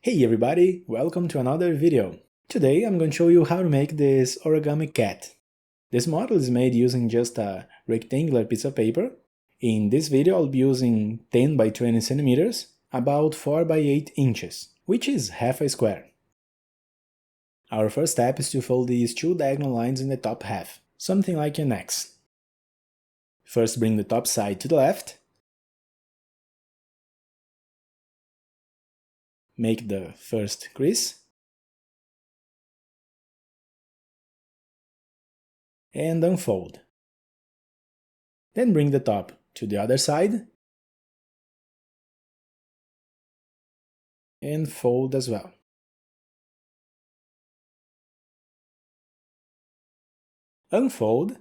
Hey everybody, welcome to another video. Today I'm going to show you how to make this origami cat. This model is made using just a rectangular piece of paper. In this video I'll be using 10 by 20 centimeters, about 4 by 8 inches, which is half a square. Our first step is to fold these two diagonal lines in the top half, something like an X. First bring the top side to the left. Make the first crease. And unfold. Then bring the top to the other side. And fold as well. Unfold.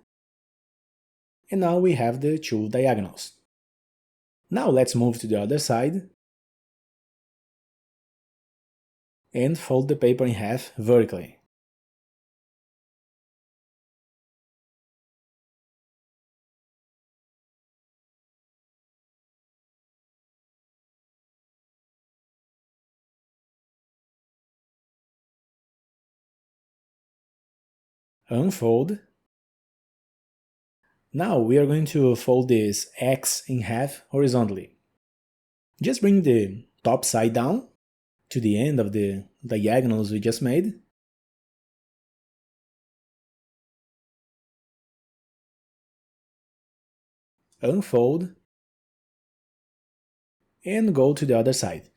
And now we have the two diagonals. Now let's move to the other side. And fold the paper in half vertically. Unfold. Now we are going to fold this X in half horizontally. Just bring the top side down to the end of the diagonals we just made. Unfold. And go to the other side.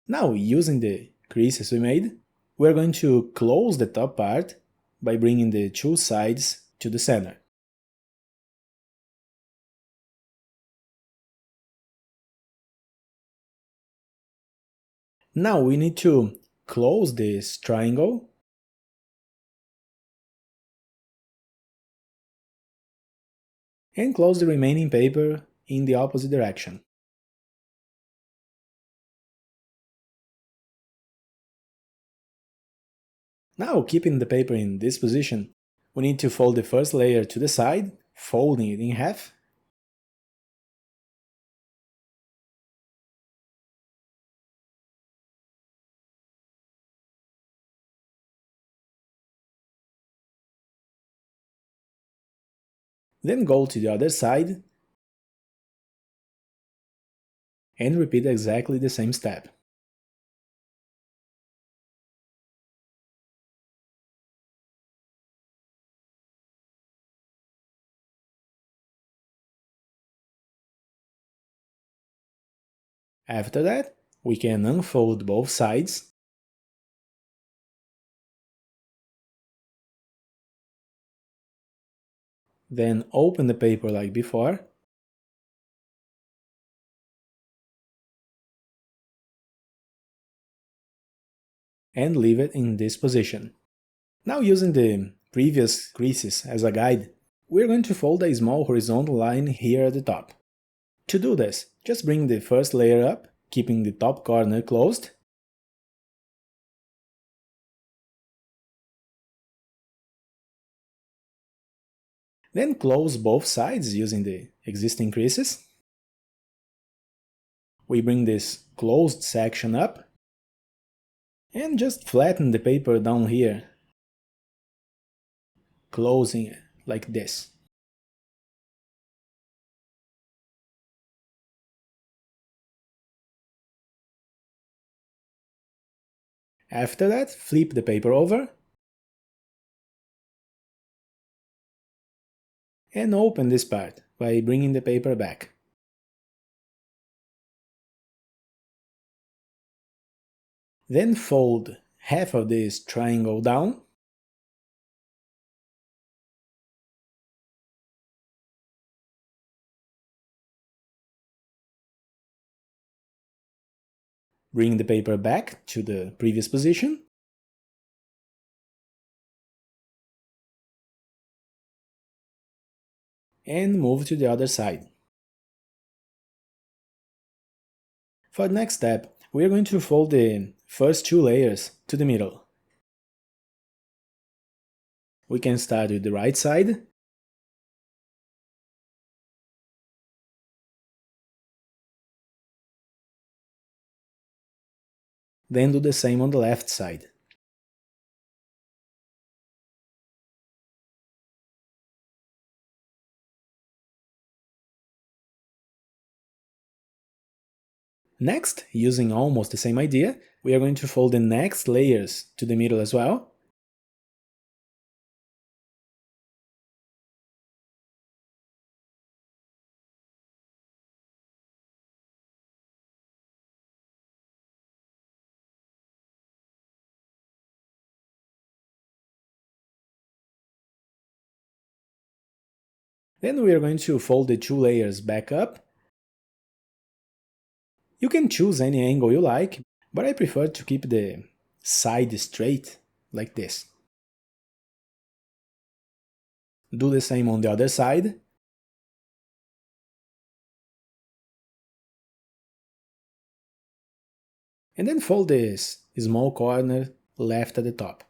Now, using the creases we made, we're going to close the top part by bringing the two sides to the center. Now we need to close this triangle and close the remaining paper in the opposite direction. Now, keeping the paper in this position, we need to fold the first layer to the side, folding it in half. Then go to the other side and repeat exactly the same step. After that, we can unfold both sides. Then open the paper like before. And leave it in this position. Now, using the previous creases as a guide, we're going to fold a small horizontal line here at the top. To do this, just bring the first layer up, keeping the top corner closed. Then close both sides using the existing creases. We bring this closed section up and just flatten the paper down here, closing it like this. After that, flip the paper over and open this part by bringing the paper back. Then fold half of this triangle down. Bring the paper back to the previous position. And move to the other side. For the next step, we are going to fold the first two layers to the middle. We can start with the right side. then do the same on the left side. Next, using almost the same idea, we are going to fold the next layers to the middle as well. Then we are going to fold the two layers back up. You can choose any angle you like, but I prefer to keep the side straight, like this. Do the same on the other side. And then fold this small corner left at the top.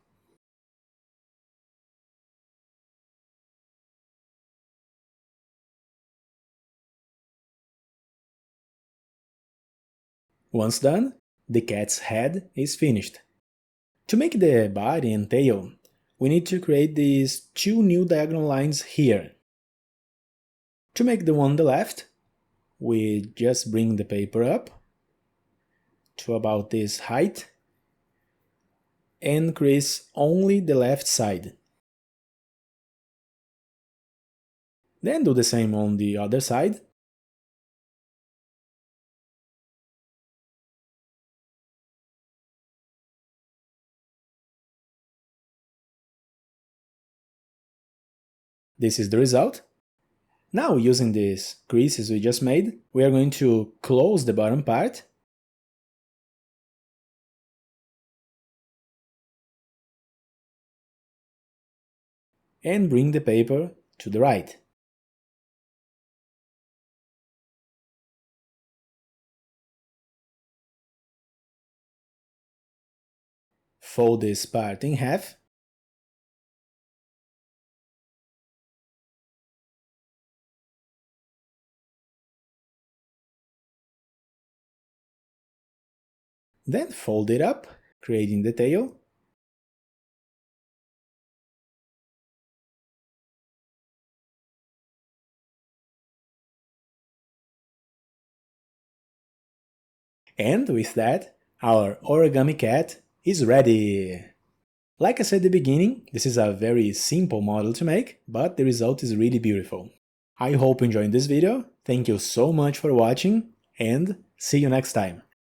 Once done, the cat's head is finished. To make the body and tail, we need to create these two new diagonal lines here. To make the one on the left, we just bring the paper up to about this height and crease only the left side. Then do the same on the other side. This is the result. Now, using these creases we just made, we are going to close the bottom part and bring the paper to the right. Fold this part in half. Then fold it up, creating the tail. And with that, our origami cat is ready! Like I said at the beginning, this is a very simple model to make, but the result is really beautiful. I hope you enjoyed this video, thank you so much for watching, and see you next time!